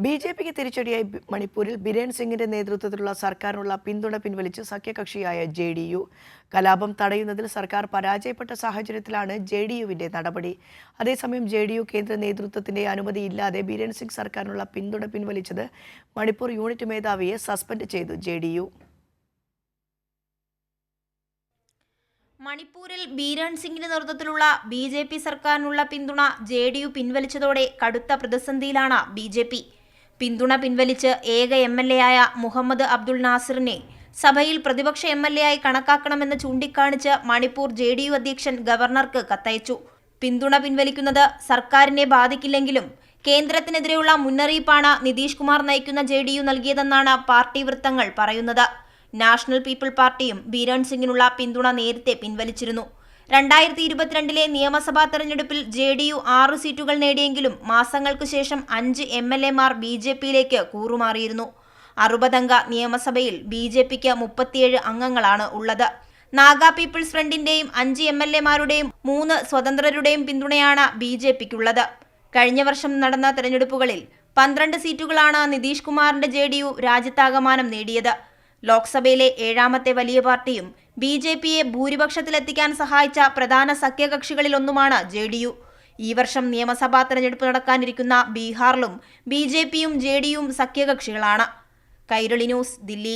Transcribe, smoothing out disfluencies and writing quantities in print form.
ബി.ജെ.പിക്ക് തിരിച്ചടിയായി മണിപ്പൂരിൽ ബിരേൻ സിംഗിന്റെ നേതൃത്വത്തിലുള്ള സർക്കാരിനുള്ള പിന്തുണ പിൻവലിച്ച് സഖ്യകക്ഷിയായ ജെ.ഡി.യു. കലാപം തടയുന്നതിൽ സർക്കാർ പരാജയപ്പെട്ട സാഹചര്യത്തിലാണ് ജെ.ഡി.യുവിന്റെ നടപടി. അതേസമയം ജെ.ഡി.യു കേന്ദ്ര നേതൃത്വത്തിന്റെ അനുമതിയില്ലാതെ ബിരേൻ സിംഗ് സർക്കാരിനുള്ള പിന്തുണ പിൻവലിച്ചത് മണിപ്പൂർ യൂണിറ്റ് മേധാവിയെ സസ്പെൻഡ് ചെയ്തു ജെ.ഡി.യു. മണിപ്പൂരിൽ ബീരൺ സിംഗിന്റെ നേതൃത്വത്തിലുള്ള ബി.ജെ.പി സർക്കാരിനുള്ള പിന്തുണ ജെ.ഡി.യു പിൻവലിച്ചതോടെ കടുത്ത പ്രതിസന്ധിയിലാണ് ബി.ജെ.പി. പിന്തുണ പിൻവലിച്ച് ഏക എം.എൽ.എ.ആയ മുഹമ്മദ് അബ്ദുൾ നാസിറിനെ സഭയിൽ പ്രതിപക്ഷ എം.എൽ.എ.ആയി കണക്കാക്കണമെന്ന് ചൂണ്ടിക്കാണിച്ച് മണിപ്പൂർ ജെ.ഡി.യു അധ്യക്ഷൻ ഗവർണർക്ക് കത്തയച്ചു. പിന്തുണ പിൻവലിക്കുന്നത് സർക്കാരിനെ ബാധിക്കില്ലെങ്കിലും കേന്ദ്രത്തിനെതിരെയുള്ള മുന്നറിയിപ്പാണ് നിതീഷ് കുമാർ നയിക്കുന്ന ജെ.ഡി.യു നൽകിയതെന്നാണ് പാർട്ടി വൃത്തങ്ങൾ പറയുന്നത്. നാഷണൽ പീപ്പിൾ പാർട്ടിയും ബീരൺ സിംഗിനുള്ള പിന്തുണ നേരത്തെ പിൻവലിച്ചിരുന്നു. 2022 നിയമസഭാ തെരഞ്ഞെടുപ്പിൽ ജെ.ഡി.യു 6 സീറ്റുകൾ നേടിയെങ്കിലും മാസങ്ങൾക്ക് ശേഷം 5 എം.എൽ.എമാർ ബി.ജെ.പിയിലേക്ക് കൂറുമാറിയിരുന്നു. 60-അംഗ നിയമസഭയിൽ ബി.ജെ.പിക്ക് 37 അംഗങ്ങളാണ് ഉള്ളത്. നാഗ പീപ്പിൾസ് ഫ്രണ്ടിന്റെയും 5 എം.എൽ.എമാരുടെയും 3 സ്വതന്ത്രരുടെയും പിന്തുണയാണ് ബി.ജെ.പിക്കുള്ളത്. കഴിഞ്ഞ വർഷം നടന്ന തെരഞ്ഞെടുപ്പുകളിൽ 12 സീറ്റുകളാണ് നിതീഷ് കുമാറിന്റെ ജെ.ഡി.യു രാജ്യത്താകമാനം നേടിയത്. ലോക്സഭയിലെ 7ാമത്തെ വലിയ പാർട്ടിയും ബി.ജെ.പിയെ ഭൂരിപക്ഷത്തിലെത്തിക്കാൻ സഹായിച്ച പ്രധാന സഖ്യകക്ഷികളിലൊന്നുമാണ് ജെ.ഡി.യു. ഈ വർഷം നിയമസഭാ തെരഞ്ഞെടുപ്പ് നടക്കാനിരിക്കുന്ന ബീഹാറിലും ബി.ജെ.പിയും ജെ.ഡി.യുവും സഖ്യകക്ഷികളാണ്. കൈരളി ന്യൂസ്, ദില്ലി.